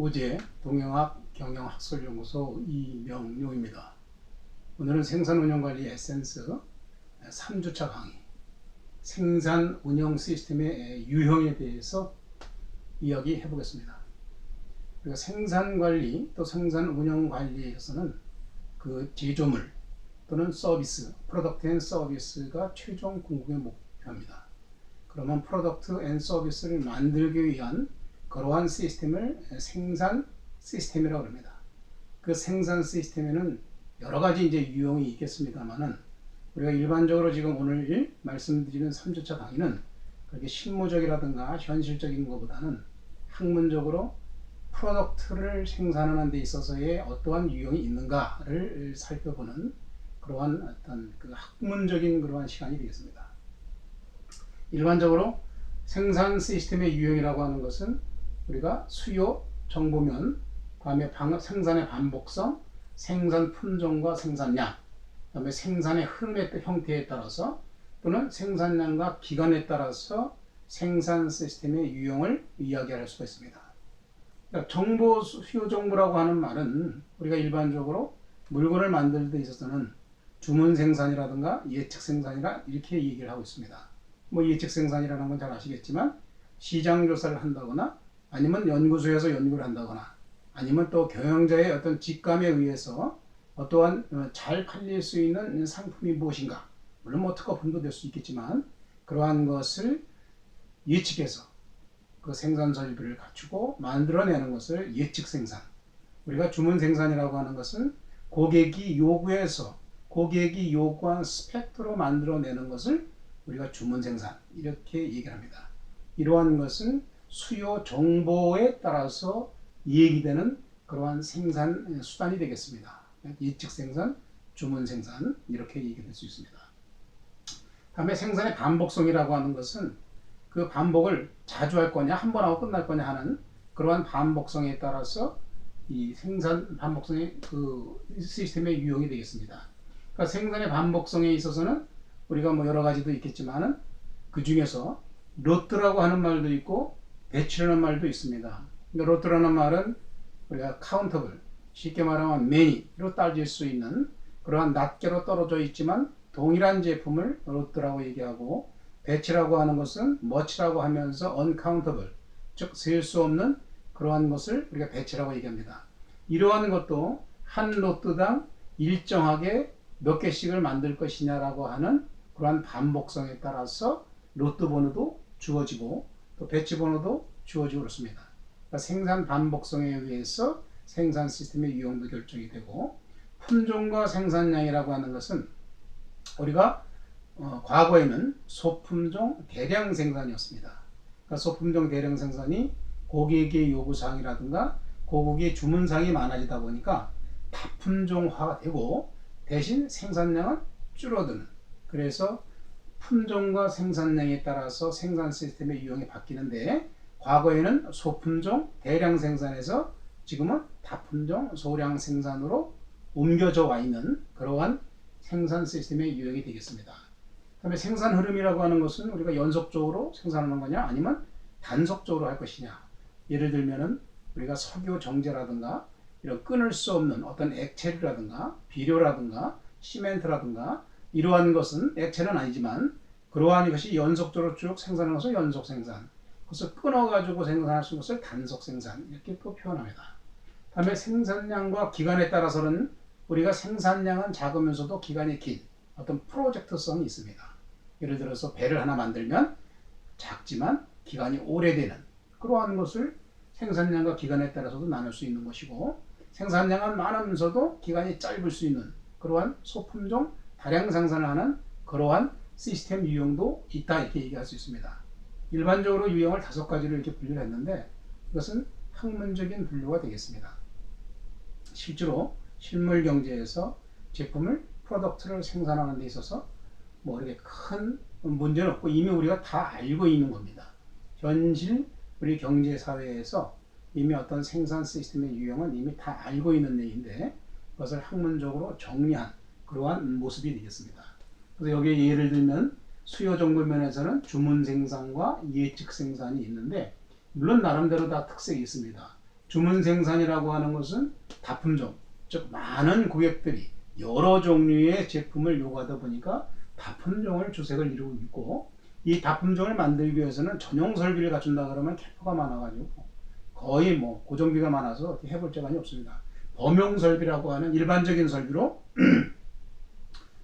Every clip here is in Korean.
오제 동영학 경영학술연구소 이명용입니다. 오늘은 생산운영관리 에센스 3주차 강의, 생산운영 시스템의 유형에 대해서 이야기해 보겠습니다. 우리가 생산관리 또 생산운영관리에서는 그 제조물 또는 서비스, 프로덕트 앤 서비스가 최종 궁극의 목표입니다. 그러면 프로덕트 앤 서비스를 만들기 위한 그러한 시스템을 생산 시스템이라고 합니다. 그 생산 시스템에는 여러 가지 이제 유형이 있겠습니다만은 우리가 일반적으로 지금 오늘 말씀드리는 3주차 강의는 그렇게 실무적이라든가 현실적인 것보다는 학문적으로 프로덕트를 생산하는 데 있어서의 어떠한 유형이 있는가를 살펴보는 그러한 어떤 그 학문적인 그러한 시간이 되겠습니다. 일반적으로 생산 시스템의 유형이라고 하는 것은 우리가 수요, 정보면, 다음에 생산의 반복성, 생산 품종과 생산량, 그다음에 생산의 흐름의 형태에 따라서 또는 생산량과 기간에 따라서 생산 시스템의 유형을 이야기할 수가 있습니다. 그러니까 정보, 수요 정보라고 하는 말은 우리가 일반적으로 물건을 만들 때 있어서는 주문 생산이라든가 예측 생산이라 이렇게 얘기를 하고 있습니다. 뭐 예측 생산이라는 건 잘 아시겠지만 시장 조사를 한다거나 아니면 연구소에서 연구를 한다거나 아니면 또 경영자의 어떤 직감에 의해서 어떠한 잘 팔릴 수 있는 상품이 무엇인가, 물론 뭐 특허분도 될 수 있겠지만 그러한 것을 예측해서 그 생산 설비를 갖추고 만들어내는 것을 예측 생산, 우리가 주문 생산이라고 하는 것은 고객이 요구해서 고객이 요구한 스펙트로 만들어내는 것을 우리가 주문 생산 이렇게 얘기를 합니다. 이러한 것은 수요 정보에 따라서 이야기되는 그러한 생산 수단이 되겠습니다. 예측 생산, 주문 생산 이렇게 얘기될 수 있습니다. 다음에 생산의 반복성이라고 하는 것은 그 반복을 자주 할 거냐, 한 번 하고 끝날 거냐 하는 그러한 반복성에 따라서 이 생산 반복성의 그 시스템의 유형이 되겠습니다. 그러니까 생산의 반복성에 있어서는 우리가 뭐 여러 가지도 있겠지만은 그 중에서 로트라고 하는 말도 있고 배치라는 말도 있습니다. 그러니까 로트라는 말은 우리가 카운터블, 쉽게 말하면 many로 따질 수 있는 그러한 낱개로 떨어져 있지만 동일한 제품을 로트라고 얘기하고, 배치라고 하는 것은 much라고 하면서 uncountable, 즉 셀 수 없는 그러한 것을 우리가 배치라고 얘기합니다. 이러한 것도 한 로트당 일정하게 몇 개씩을 만들 것이냐라고 하는 그러한 반복성에 따라서 로트 번호도 주어지고 또 배치 번호도 주어지고 그렇습니다. 그러니까 생산 반복성에 의해서 생산 시스템의 유형도 결정이 되고, 품종과 생산량이라고 하는 것은 우리가 과거에는 소품종 대량 생산이었습니다. 그러니까 소품종 대량 생산이 고객의 요구사항이라든가 고객의 주문사항이 많아지다 보니까 다품종화가 되고 대신 생산량은 줄어드는, 그래서 품종과 생산량에 따라서 생산 시스템의 유형이 바뀌는데, 과거에는 소품종 대량 생산에서 지금은 다품종 소량 생산으로 옮겨져 와 있는 그러한 생산 시스템의 유형이 되겠습니다. 그다음에 생산 흐름이라고 하는 것은 우리가 연속적으로 생산하는 거냐 아니면 단속적으로 할 것이냐. 예를 들면은 우리가 석유 정제라든가 이런 끊을 수 없는 어떤 액체류라든가 비료라든가 시멘트라든가 이러한 것은 액체는 아니지만 그러한 것이 연속적으로 쭉 생산하는 것을 연속 생산, 그것을 끊어가지고 생산할 수 있는 것을 단속 생산 이렇게 또 표현합니다. 다음에 생산량과 기간에 따라서는 우리가 생산량은 작으면서도 기간이 긴 어떤 프로젝트성이 있습니다. 예를 들어서 배를 하나 만들면 작지만 기간이 오래되는 그러한 것을 생산량과 기간에 따라서도 나눌 수 있는 것이고, 생산량은 많으면서도 기간이 짧을 수 있는 그러한 소품종 다량 생산을 하는 그러한 시스템 유형도 있다 이렇게 얘기할 수 있습니다. 일반적으로 유형을 5가지로 이렇게 분류를 했는데 이것은 학문적인 분류가 되겠습니다. 실제로 실물 경제에서 제품을 프로덕트를 생산하는 데 있어서 뭐 이렇게 큰 문제는 없고 이미 우리가 다 알고 있는 겁니다. 현실 우리 경제 사회에서 이미 어떤 생산 시스템의 유형은 이미 다 알고 있는 얘기인데 그것을 학문적으로 정리한 그러한 모습이 되겠습니다. 그래서 여기에 예를 들면 수요 정보 면에서는 주문 생산과 예측 생산이 있는데 물론 나름대로 다 특색이 있습니다. 주문 생산이라고 하는 것은 다품종, 즉 많은 고객들이 여러 종류의 제품을 요구하다 보니까 다품종을 주색을 이루고 있고, 이 다품종을 만들기 위해서는 전용 설비를 갖춘다 그러면 캐파가 많아가지고 거의 뭐 고정비가 많아서 어떻게 해볼 자간이 없습니다. 범용 설비라고 하는 일반적인 설비로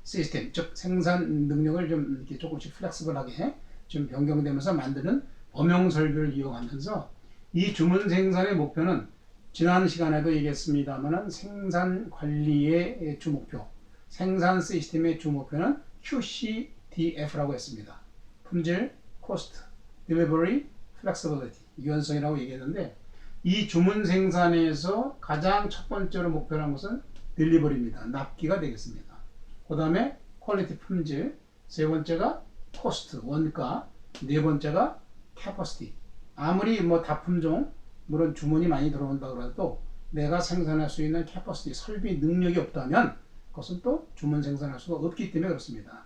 시스템, 즉 생산 능력을 좀 이렇게 조금씩 플렉스블하게 좀 변경되면서 만드는 범용 설비를 이용하면서, 이 주문 생산의 목표는 지난 시간에도 얘기했습니다만은 생산 관리의 주 목표, 생산 시스템의 주 목표는 QCDF라고 했습니다. 품질, 코스트, 딜리버리, 플렉시빌리티, 유연성이라고 얘기했는데, 이 주문 생산에서 가장 첫 번째로 목표라는 것은 딜리버리입니다. 납기가 되겠습니다. 그 다음에 퀄리티, 품질, 세 번째가 코스트, 원가, 네 번째가 캐퍼시티. 아무리 뭐 다품종, 물론 주문이 많이 들어온다 그래도 내가 생산할 수 있는 캐퍼시티, 설비 능력이 없다면 그것은 또 주문 생산할 수가 없기 때문에 그렇습니다.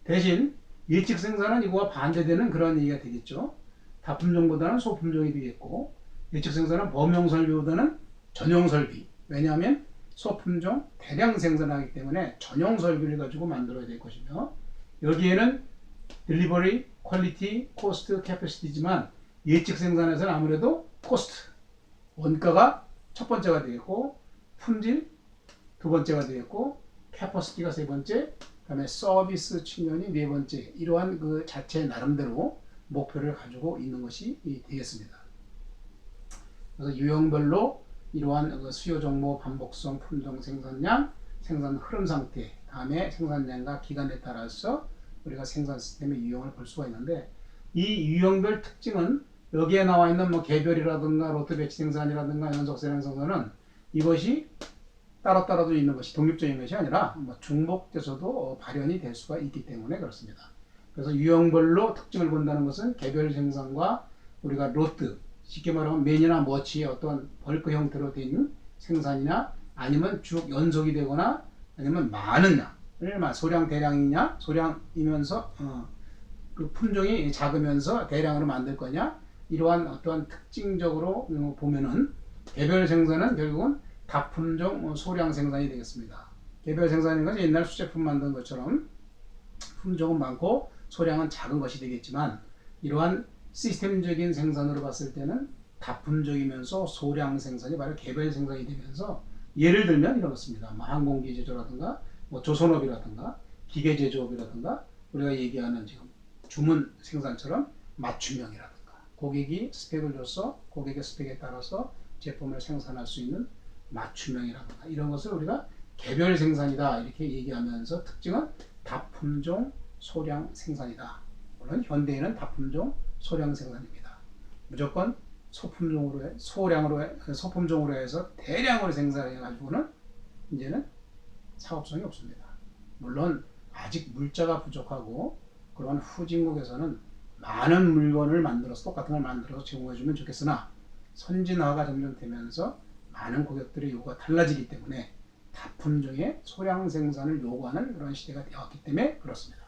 대신 예측 생산은 이거와 반대되는 그런 얘기가 되겠죠. 다품종보다는 소품종이 되겠고, 예측 생산은 범용 설비보다는 전용 설비. 왜냐하면 소품종 대량 생산하기 때문에 전용 설비를 가지고 만들어야 될 것이며, 여기에는 딜리버리, 퀄리티, 코스트, 캐퍼시티지만 예측 생산에서는 아무래도 코스트, 원가가 첫 번째가 되겠고, 품질 두 번째가 되겠고, 캐퍼시티가 세 번째, 그다음에 서비스 측면이 네 번째, 이러한 그 자체 나름대로 목표를 가지고 있는 것이 되겠습니다. 그래서 유형별로 이러한 수요 정보, 반복성, 품종, 생산량, 생산 흐름 상태, 다음에 생산량과 기간에 따라서 우리가 생산 시스템의 유형을 볼 수가 있는데, 이 유형별 특징은 여기에 나와 있는 뭐 개별이라든가 로트 배치 생산이라든가 연속 생산 생산은 이것이 따로따로도 있는 것이 독립적인 것이 아니라 뭐 중복돼서도 발현이 될 수가 있기 때문에 그렇습니다. 그래서 유형별로 특징을 본다는 것은 개별 생산과 우리가 로트, 쉽게 말하면 맨이나 머치의 어떤 벌크 형태로 된 생산이나 아니면 쭉 연속이 되거나 아니면 많으냐, 소량 대량이냐, 소량이면서 그 품종이 작으면서 대량으로 만들 거냐, 이러한 어떠한 특징적으로 보면은 개별 생산은 결국은 다품종 소량 생산이 되겠습니다. 개별 생산인 것은 옛날 수제품 만든 것처럼 품종은 많고 소량은 작은 것이 되겠지만, 이러한 시스템적인 생산으로 봤을 때는 다품종이면서 소량 생산이 바로 개별 생산이 되면서, 예를 들면 이렇습니다. 뭐 항공기 제조라든가 뭐 조선업이라든가 기계 제조업이라든가 우리가 얘기하는 지금 주문 생산처럼 맞춤형이라든가, 고객이 스펙을 줘서 고객의 스펙에 따라서 제품을 생산할 수 있는 맞춤형이라든가, 이런 것을 우리가 개별 생산이다 이렇게 얘기하면서, 특징은 다품종 소량 생산이다. 물론 현대에는 다품종 소량 생산입니다. 무조건 소품종으로 해서 대량으로 생산해 가지고는 이제는 사업성이 없습니다. 물론 아직 물자가 부족하고 그런 후진국에서는 많은 물건을 만들어서 똑같은 걸 만들어서 제공해 주면 좋겠으나, 선진화가 점점 되면서 많은 고객들의 요구가 달라지기 때문에 다품종의 소량 생산을 요구하는 그런 시대가 되었기 때문에 그렇습니다.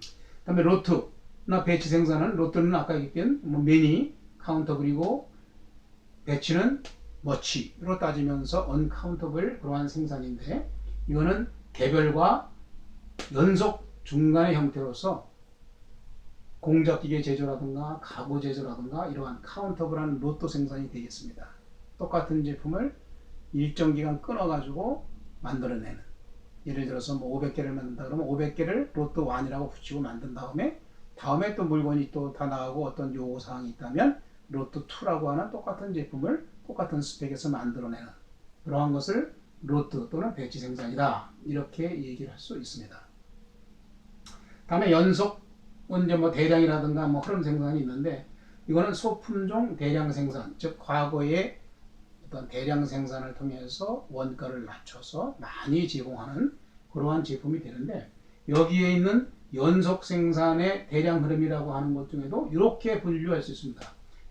그 다음에 로트나 배치 생산은, 로트는 아까 얘기한 뭐 매니, 카운터, 그리고 배치는 머치로 따지면서 언카운터블 그러한 생산인데, 이거는 개별과 연속 중간의 형태로서 공작기계 제조라든가 가구 제조라든가 이러한 카운터블한 로또 생산이 되겠습니다. 똑같은 제품을 일정 기간 끊어가지고 만들어내는, 예를 들어서 뭐 500개를 만든다 그러면 500개를 로또 1이라고 붙이고 만든 다음에 또 물건이 또 다 나가고 어떤 요구사항이 있다면 로또 2라고 하는 똑같은 제품을 똑같은 스펙에서 만들어내는 그러한 것을 로트 또는 배치 생산이다 이렇게 얘기를 할 수 있습니다. 다음에 연속은 이제 뭐 대량이라든가 뭐 흐름 생산이 있는데, 이거는 소품종 대량 생산, 즉 과거에 어떤 대량 생산을 통해서 원가를 낮춰서 많이 제공하는 그러한 제품이 되는데, 여기에 있는 연속 생산의 대량 흐름이라고 하는 것 중에도 이렇게 분류할 수 있습니다.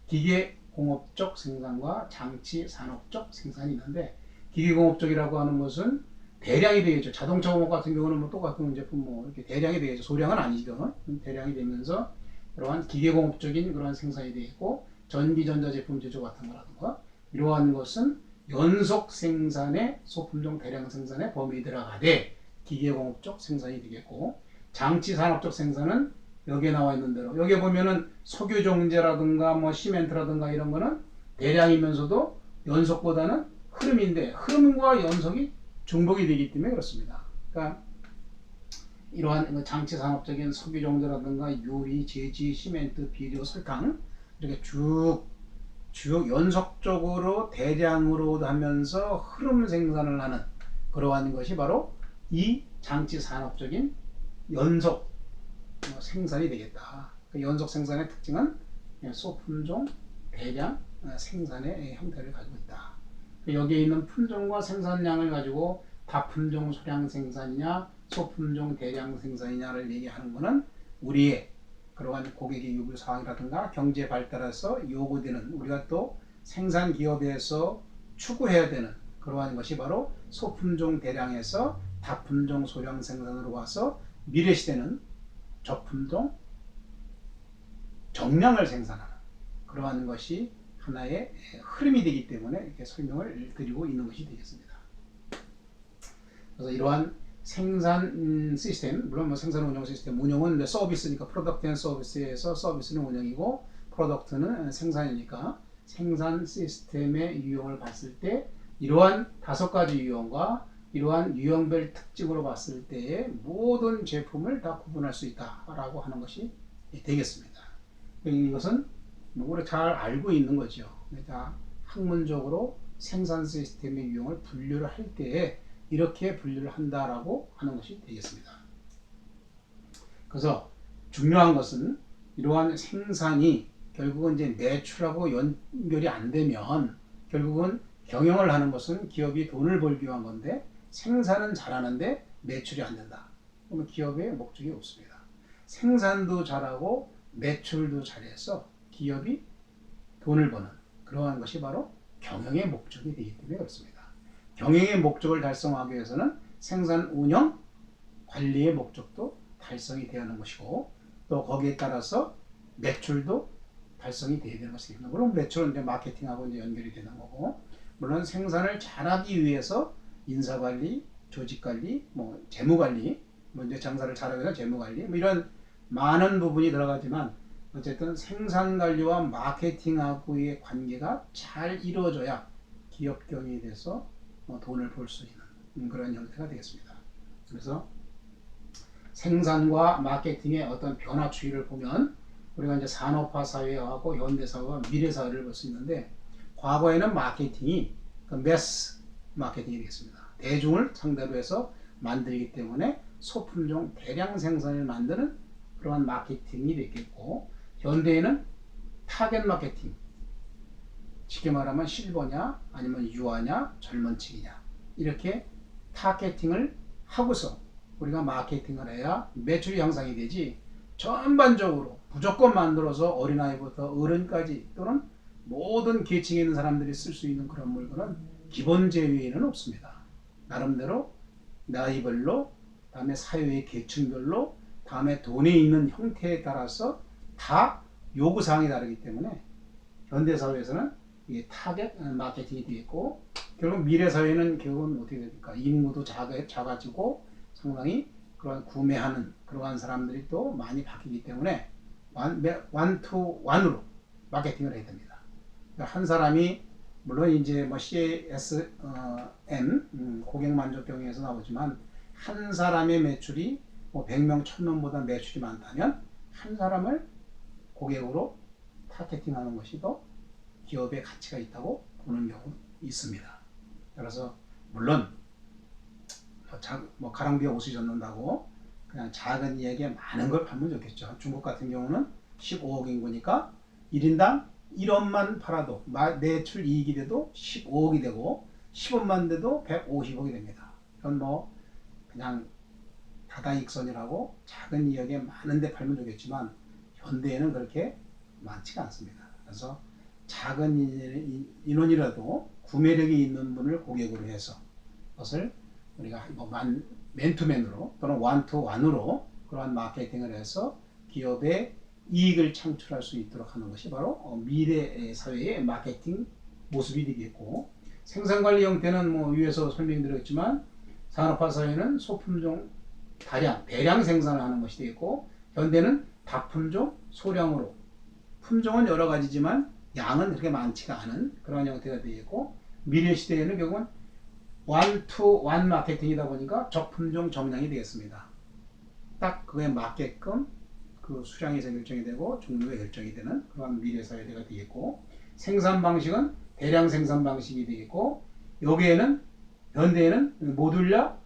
기계 공업적 생산과 장치 산업적 생산이 있는데, 기계 공업적이라고 하는 것은 대량이 되겠죠. 자동차 공업 같은 경우는 뭐 똑같은 제품 뭐 이렇게 대량이 되겠죠. 소량은 아니죠. 대량이 되면서 그러한 기계 공업적인 그런 생산이 되겠고, 전기 전자 제품 제조 같은 거라든가 이러한 것은 연속 생산의 소품종 대량 생산의 범위에 들어가되 기계공업적 생산이 되겠고, 장치산업적 생산은 여기에 나와 있는 대로, 여기에 보면은 석유종재라든가 뭐 시멘트라든가 이런 거는 대량이면서도 연속보다는 흐름인데, 흐름과 연속이 중복이 되기 때문에 그렇습니다. 그러니까 이러한 장치산업적인 석유종재라든가 유리, 제지, 시멘트, 비료, 설탕 이렇게 쭉 연속적으로 대량으로 하면서 흐름 생산을 하는 그러한 것이 바로 이 장치산업적인 연속 생산이 되겠다. 그 연속 생산의 특징은 소품종 대량 생산의 형태를 가지고 있다. 여기에 있는 품종과 생산량을 가지고 다품종 소량 생산이냐 소품종 대량 생산이냐를 얘기하는 것은 우리의 그러한 고객의 요구 사항이라든가 경제 발달에서 요구되는, 우리가 또 생산 기업에서 추구해야 되는 그러한 것이 바로 소품종 대량에서 다품종 소량 생산으로 와서 미래 시대는 저품종 정량을 생산하는 그러한 것이 하나의 흐름이 되기 때문에 이렇게 설명을 드리고 있는 것이 되겠습니다. 그래서 이러한 생산 시스템, 물론 뭐 생산 운영 시스템, 운영은 서비스니까 프로덕트 앤 서비스에서 서비스는 운영이고 프로덕트는 생산이니까 생산 시스템의 유형을 봤을 때 이러한 5가지 유형과 이러한 유형별 특징으로 봤을 때의 모든 제품을 다 구분할 수 있다라고 하는 것이 되겠습니다. 이것은 우리가 잘 알고 있는 거죠. 그러니까 학문적으로 생산 시스템의 유형을 분류를 할 때에 이렇게 분류를 한다라고 하는 것이 되겠습니다. 그래서 중요한 것은 이러한 생산이 결국은 이제 매출하고 연결이 안 되면 결국은 경영을 하는 것은 기업이 돈을 벌기 위한 건데 생산은 잘하는데 매출이 안 된다. 그러면 기업의 목적이 없습니다. 생산도 잘하고 매출도 잘해서 기업이 돈을 버는 그러한 것이 바로 경영의 목적이 되기 때문에 그렇습니다. 경영의 목적을 달성하기 위해서는 생산 운영 관리의 목적도 달성이 되어야 하는 것이고 또 거기에 따라서 매출도 달성이 되어야 되는 것입니다. 물론 매출은 이제 마케팅하고 이제 연결이 되는 거고, 물론 생산을 잘하기 위해서 인사관리, 조직관리, 뭐 재무관리, 뭐 이제 장사를 잘하기 위해서 재무관리, 뭐 이런 많은 부분이 들어가지만 어쨌든 생산관리와 마케팅하고의 관계가 잘 이루어져야 기업 경영에 대해서 돈을 벌 수 있는 그런 형태가 되겠습니다. 그래서 생산과 마케팅의 어떤 변화 추이를 보면 우리가 이제 산업화 사회하고 현대 사회와 미래 사회를 볼 수 있는데, 과거에는 마케팅이 그 매스 마케팅이 되겠습니다. 대중을 상대로 해서 만들기 때문에 소품종 대량 생산을 만드는 그러한 마케팅이 됐겠고, 현대에는 타겟 마케팅, 쉽게 말하면 실버냐 아니면 유아냐 젊은 층이냐 이렇게 타겟팅을 하고서 우리가 마케팅을 해야 매출이 향상이 되지, 전반적으로 무조건 만들어서 어린아이부터 어른까지 또는 모든 계층에 있는 사람들이 쓸 수 있는 그런 물건은 기본 제외에는 없습니다. 나름대로 나이별로, 다음에 사회의 계층별로, 다음에 돈에 있는 형태에 따라서 다 요구사항이 다르기 때문에 현대사회에서는 이게 타겟 마케팅이 되겠고, 결국 미래사회는 결국은 어떻게 됩니까? 인구도 작아지고 상당히 그런 구매하는 그러한 사람들이 또 많이 바뀌기 때문에 원투원으로 마케팅을 해야 됩니다. 그러니까 한 사람이 물론 이제 뭐 CASM 고객 만족 경영에서 나오지만 한 사람의 매출이 뭐 100명, 1000명보다 매출이 많다면 한 사람을 고객으로 타겟팅하는 것이 더 기업의 가치가 있다고 보는 경우도 있습니다. 그래서 물론 뭐 가랑비에 옷을 젖는다고 그냥 작은 이야기에 많은 걸 팔면 좋겠죠. 중국 같은 경우는 15억 인구니까 1인당 1원만 팔아도 매출 이익이 돼도 15억이 되고 10원만 돼도 150억이 됩니다. 이건 뭐 그냥 다다익선이라고 작은 이야기에 많은 데 팔면 좋겠지만 현대에는 그렇게 많지가 않습니다. 그래서 작은 인원이라도 구매력이 있는 분을 고객으로 해서 그것을 우리가 뭐 맨투맨으로 또는 원투원으로 그러한 마케팅을 해서 기업의 이익을 창출할 수 있도록 하는 것이 바로 미래 사회의 마케팅 모습이 되겠고, 생산관리 형태는 뭐 위에서 설명드렸지만 산업화 사회는 소품종 대량 생산을 하는 것이 되겠고, 현대는 다품종 소량으로, 품종은 여러 가지지만 양은 그렇게 많지가 않은 그런 형태가 되겠고, 미래 시대에는 결국은 one-to-one 마케팅이다 보니까 적품종 적량이 되겠습니다. 딱 그거에 맞게끔 그 수량에서 결정이 되고 종류가 결정이 되는 그런 미래 사회가 되겠고, 생산 방식은 대량 생산 방식이 되겠고, 여기에는 현대에는 모듈화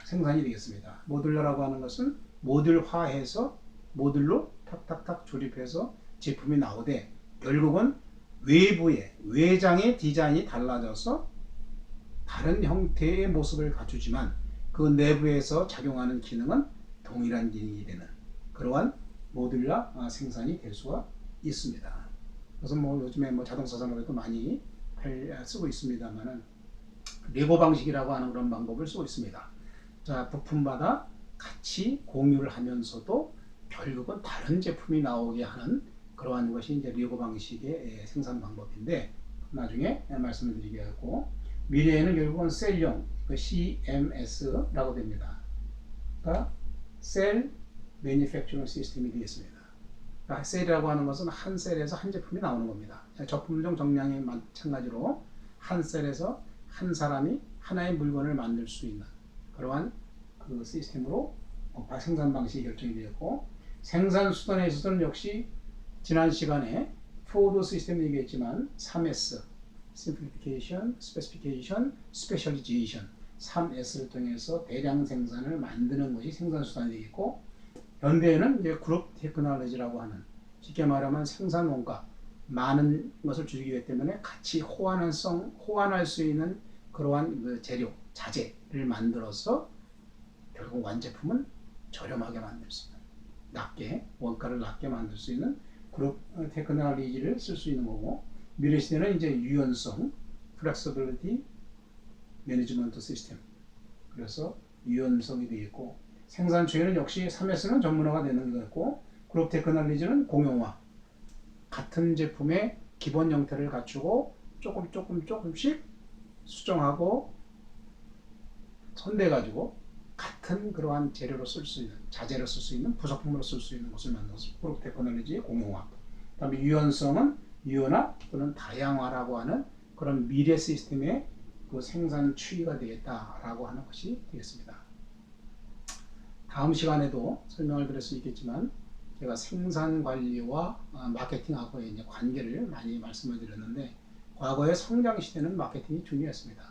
생산이 되겠습니다. 모듈화라고 하는 것은 모듈화해서 모듈로 탁탁탁 조립해서 제품이 나오되, 결국은 외장의 디자인이 달라져서 다른 형태의 모습을 갖추지만 그 내부에서 작용하는 기능은 동일한 기능이 되는 그러한 모듈화 생산이 될 수가 있습니다. 그래서 뭐 요즘에 뭐 자동차 산업에도 많이 쓰고 있습니다만은 레고 방식이라고 하는 그런 방법을 쓰고 있습니다. 자, 부품마다 같이 공유를 하면서도 결국은 다른 제품이 나오게 하는 그러한 것이 이제 레고 방식의 생산 방법인데, 나중에 말씀을 드리겠고, 미래에는 결국은 셀용, CMS라고 됩니다. 그러니까 셀 매니팩처링 시스템이 되겠습니다. 그러니까 셀이라고 하는 것은 한 셀에서 한 제품이 나오는 겁니다. 적품종 정량이 마찬가지로 한 셀에서 한 사람이 하나의 물건을 만들 수 있는 그러한 그 시스템으로 생산 방식이 결정이 되었고, 생산 수단에 있어서는 역시 지난 시간에 포드 시스템 얘기했지만 3S Simplification, Specification, Specialization 3S를 통해서 대량 생산을 만드는 것이 생산 수단이 되겠고, 현대에는 이제 그룹 테크놀로지라고 하는, 쉽게 말하면 생산 원가 많은 것을 줄이기 때문에 같이 호환할 수 있는 그러한 그 재료, 자재를 만들어서 결국 완제품은 저렴하게 만들 수 있는, 원가를 낮게 만들 수 있는 그룹 테크놀로지를 쓸 수 있는 거고, 미래 시대는 이제 유연성, Flexibility Management System, 그래서 유연성이 되겠고, 생산 추이는 역시 3S는 전문화가 되는 거였고, 그룹 테크놀로지는 공용화, 같은 제품의 기본 형태를 갖추고 조금씩 수정하고 손대가지고 같은 그러한 재료로 쓸 수 있는, 자재로 쓸 수 있는, 부속품으로 쓸 수 있는 것을 만들어서 그룹 테크놀로지의 공용화. 그다음에 유연성은 유연화 또는 다양화라고 하는 그런 미래 시스템의 그 생산 추이가 되겠다라고 하는 것이 되겠습니다. 다음 시간에도 설명을 드릴 수 있겠지만, 제가 생산 관리와 마케팅하고의 이제 관계를 많이 말씀을 드렸는데, 과거의 성장 시대는 마케팅이 중요했습니다.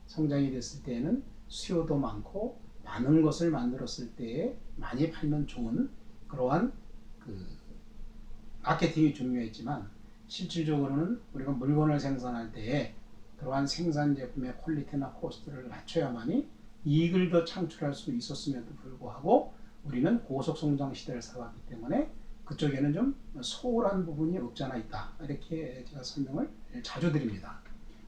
성장이 됐을 때에는 수요도 많고 많은 것을 만들었을 때에 많이 팔면 좋은 그러한 그 마케팅이 중요했지만, 실질적으로는 우리가 물건을 생산할 때에 그러한 생산 제품의 퀄리티나 코스트를 낮춰야만이 이익을 더 창출할 수 있었음에도 불구하고 우리는 고속 성장 시대를 살았기 때문에 그쪽에는 좀 소홀한 부분이 없지 않아 있다, 이렇게 제가 설명을 자주 드립니다.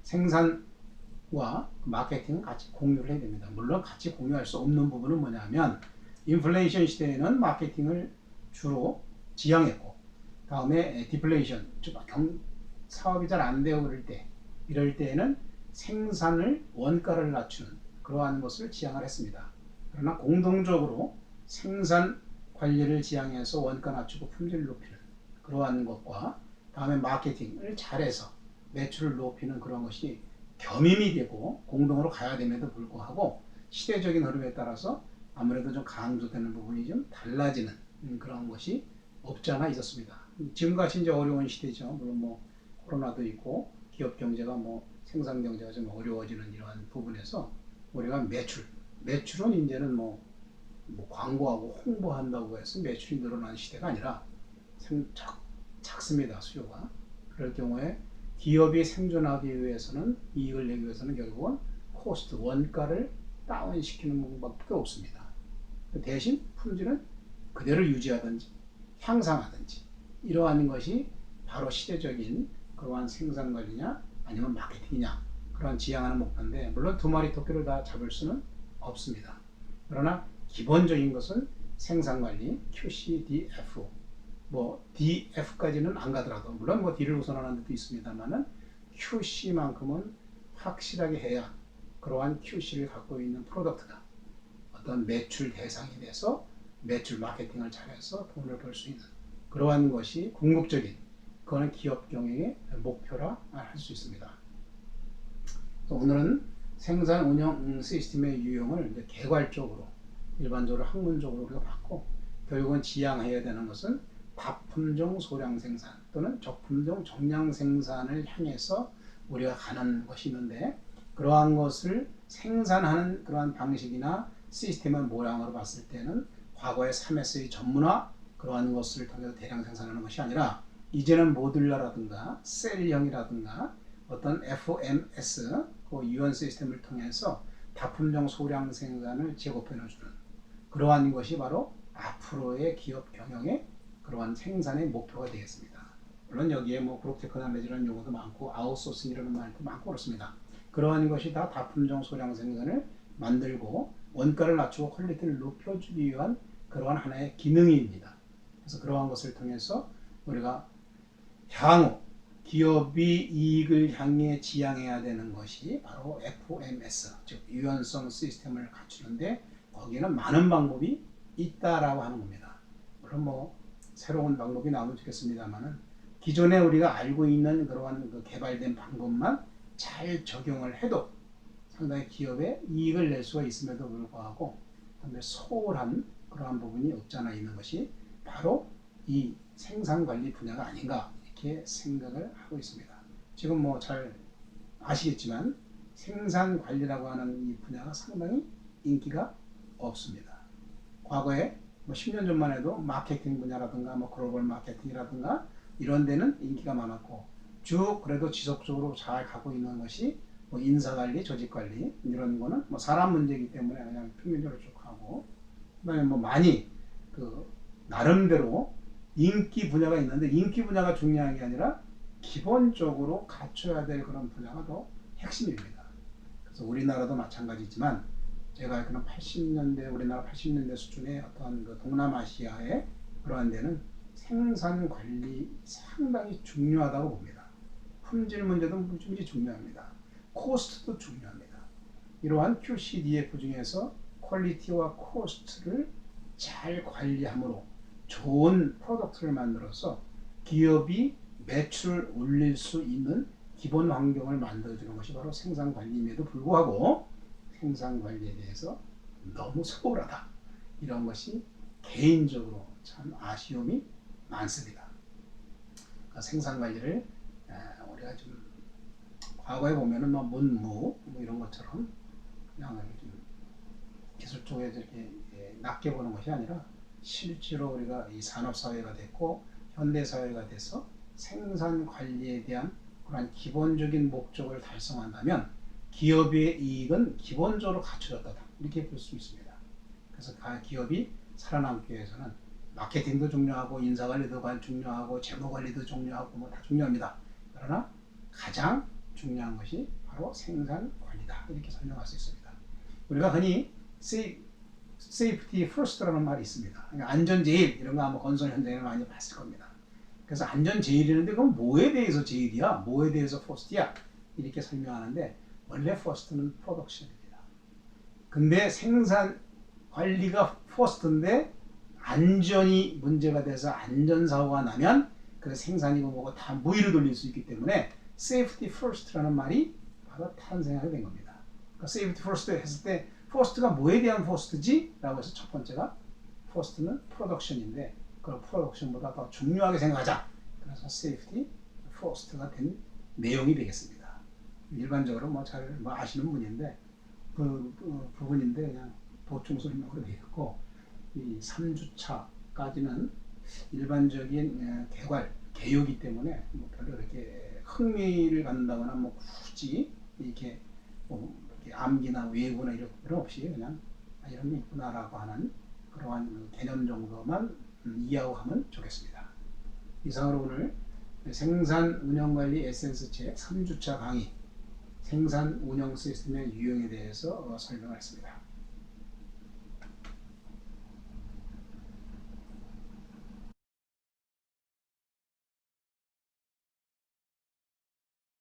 생산과 마케팅은 같이 공유를 해야 됩니다. 물론 같이 공유할 수 없는 부분은 뭐냐면, 인플레이션 시대에는 마케팅을 주로 지향했고, 다음에 디플레이션, 즉 사업이 잘 안 되고 이럴 때에는 생산을 원가를 낮추는 그러한 것을 지향을 했습니다. 그러나 공동적으로 생산 관리를 지향해서 원가 낮추고 품질을 높이는 그러한 것과, 다음에 마케팅을 잘해서 매출을 높이는 그런 것이 겸임이 되고 공동으로 가야 됨에도 불구하고, 시대적인 흐름에 따라서 아무래도 좀 강조되는 부분이 좀 달라지는 그런 것이 없지 않아 있었습니다. 지금같이 이제 어려운 시대죠. 물론 뭐 코로나도 있고 기업 경제가 뭐 생산 경제가 좀 어려워지는 이러한 부분에서 우리가 매출은 이제는 뭐 광고하고 홍보한다고 해서 매출이 늘어나는 시대가 아니라 작습니다, 수요가. 그럴 경우에 기업이 생존하기 위해서는, 이익을 내기 위해서는 결국은 코스트, 원가를 다운시키는 방법밖에 없습니다. 대신 품질은 그대로 유지하든지 향상하든지, 이러한 것이 바로 시대적인 그러한 생산 관리냐 아니면 마케팅이냐, 그런 지향하는 목표인데, 물론 두 마리 토끼를 다 잡을 수는 없습니다. 그러나 기본적인 것은 생산 관리, QC, DF, 뭐 DF까지는 안 가더라도, 물론 뭐 D를 우선하는 데도 있습니다만은 QC만큼은 확실하게 해야 그러한 QC를 갖고 있는 프로덕트가 어떤 매출 대상이 돼서 매출 마케팅을 잘해서 돈을 벌 수 있는 그러한 것이 궁극적인 그거는 기업 경영의 목표라 할 수 있습니다. 오늘은 생산 운영 시스템의 유형을 이제 개괄적으로 일반적으로 학문적으로 우리가 봤고 결국은 지향해야 되는 것은 다품종 소량 생산 또는 적품종 정량 생산을 향해서 우리가 가는 것이 있는데 그러한 것을 생산하는 그러한 방식이나 시스템의 모양으로 봤을 때는 과거의 3S의 전문화 그러한 것을 통해서 대량 생산하는 것이 아니라 이제는 모듈러라든가 셀형이라든가 어떤 FMS 그 유연 시스템을 통해서 다품종 소량 생산을 제공해주는 그러한 것이 바로 앞으로의 기업 경영의 그러한 생산의 목표가 되겠습니다. 물론 여기에 뭐 그룹 테크놀로지라는 용어도 많고 아웃소싱이라는 말도 많고 그렇습니다. 그러한 것이 다 다품종 소량 생산을 만들고 원가를 낮추고 퀄리티를 높여주기 위한 그러한 하나의 기능입니다. 그래서 그러한 것을 통해서 우리가 향후 기업이 이익을 향해 지향해야 되는 것이 바로 FMS, 즉 유연성 시스템을 갖추는데 거기에는 많은 방법이 있다라고 하는 겁니다. 물론 뭐 새로운 방법이 나오면 좋겠습니다만은 기존에 우리가 알고 있는 그러한 그 개발된 방법만 잘 적용을 해도 상당히 기업에 이익을 낼 수가 있음에도 불구하고 소홀한 그러한 부분이 없지 않아 있는 것이 바로 이 생산관리 분야가 아닌가 이렇게 생각을 하고 있습니다. 지금 뭐 잘 아시겠지만 생산관리라고 하는 이 분야가 상당히 인기가 없습니다. 과거에 뭐 10년 전만 해도 마케팅 분야라든가 뭐 글로벌 마케팅이라든가 이런 데는 인기가 많았고 쭉 그래도 지속적으로 잘 가고 있는 것이 뭐 인사관리, 조직관리 이런 거는 뭐 사람 문제이기 때문에 그냥 평균적으로 쭉 하고 그다음에 뭐 많이 그 나름대로 인기 분야가 있는데 인기 분야가 중요한 게 아니라 기본적으로 갖춰야 될 그런 분야가 더 핵심입니다. 그래서 우리나라도 마찬가지지만 제가 알기로는 80년대 우리나라 80년대 수준의 어떤 그 동남아시아의 그러한 데는 생산 관리 상당히 중요하다고 봅니다. 품질 문제도 무지 중요합니다. 코스트도 중요합니다. 이러한 QCDF 중에서 퀄리티와 코스트를 잘 관리함으로 좋은 프로덕트를 만들어서 기업이 매출을 올릴 수 있는 기본 환경을 만들어주는 것이 바로 생산관리임에도 불구하고 생산관리에 대해서 너무 소홀하다. 이런 것이 개인적으로 참 아쉬움이 많습니다. 그러니까 생산관리를 우리가 좀 과거에 보면은 뭐 문무 뭐 이런 것처럼 그냥 좀 기술 쪽에 이렇게 낮게 보는 것이 아니라 실제로 우리가 이 산업사회가 됐고 현대사회가 돼서 생산관리에 대한 그런 기본적인 목적을 달성한다면 기업의 이익은 기본적으로 갖춰졌다 이렇게 볼 수 있습니다. 그래서 기업이 살아남기 위해서는 마케팅도 중요하고 인사관리도 중요하고 재무관리도 중요하고 뭐 다 중요합니다. 그러나 가장 중요한 것이 바로 생산관리다 이렇게 설명할 수 있습니다. 우리가 흔히 세이프티 퍼스트라는 말이 있습니다. 그러니까 안전 제일 이런 거 아마 건설 현장에 많이 봤을 겁니다. 그래서 안전 제일이는데 그건 뭐에 대해서 제일이야? 뭐에 대해서 퍼스트야? 이렇게 설명하는데 원래 퍼스트는 프로덕션입니다. 근데 생산 관리가 퍼스트인데 안전이 문제가 돼서 안전사고가 나면 그 생산이고 뭐고 다 무위로 돌릴 수 있기 때문에 세이프티 퍼스트라는 말이 바로 탄생하게 된 겁니다. 그러니까 세이프티 퍼스트 했을 때 퍼스트가 뭐에 대한 퍼스트지? 라고 해서 첫 번째가 퍼스트는 프로덕션인데 그 프로덕션보다 더 중요하게 생각하자. 그래서 세이프티 퍼스트가 된 내용이 되겠습니다. 일반적으로 뭐 잘 뭐 아시는 분인데 그 부분인데 그냥 보충 설명으로 되어 있고 이 3주차까지는 일반적인 개요기 때문에 뭐 별로 이렇게 흥미를 갖는다거나 뭐 굳이 이렇게 암기나 외우나 이런 필요 없이 그냥 이런 게 있구나라고 하는 그러한 개념 정도만 이해하고 하면 좋겠습니다. 이상으로 오늘 생산 운영관리 에센스 책 3주차 강의 생산 운영 시스템의 유형에 대해서 설명을 했습니다.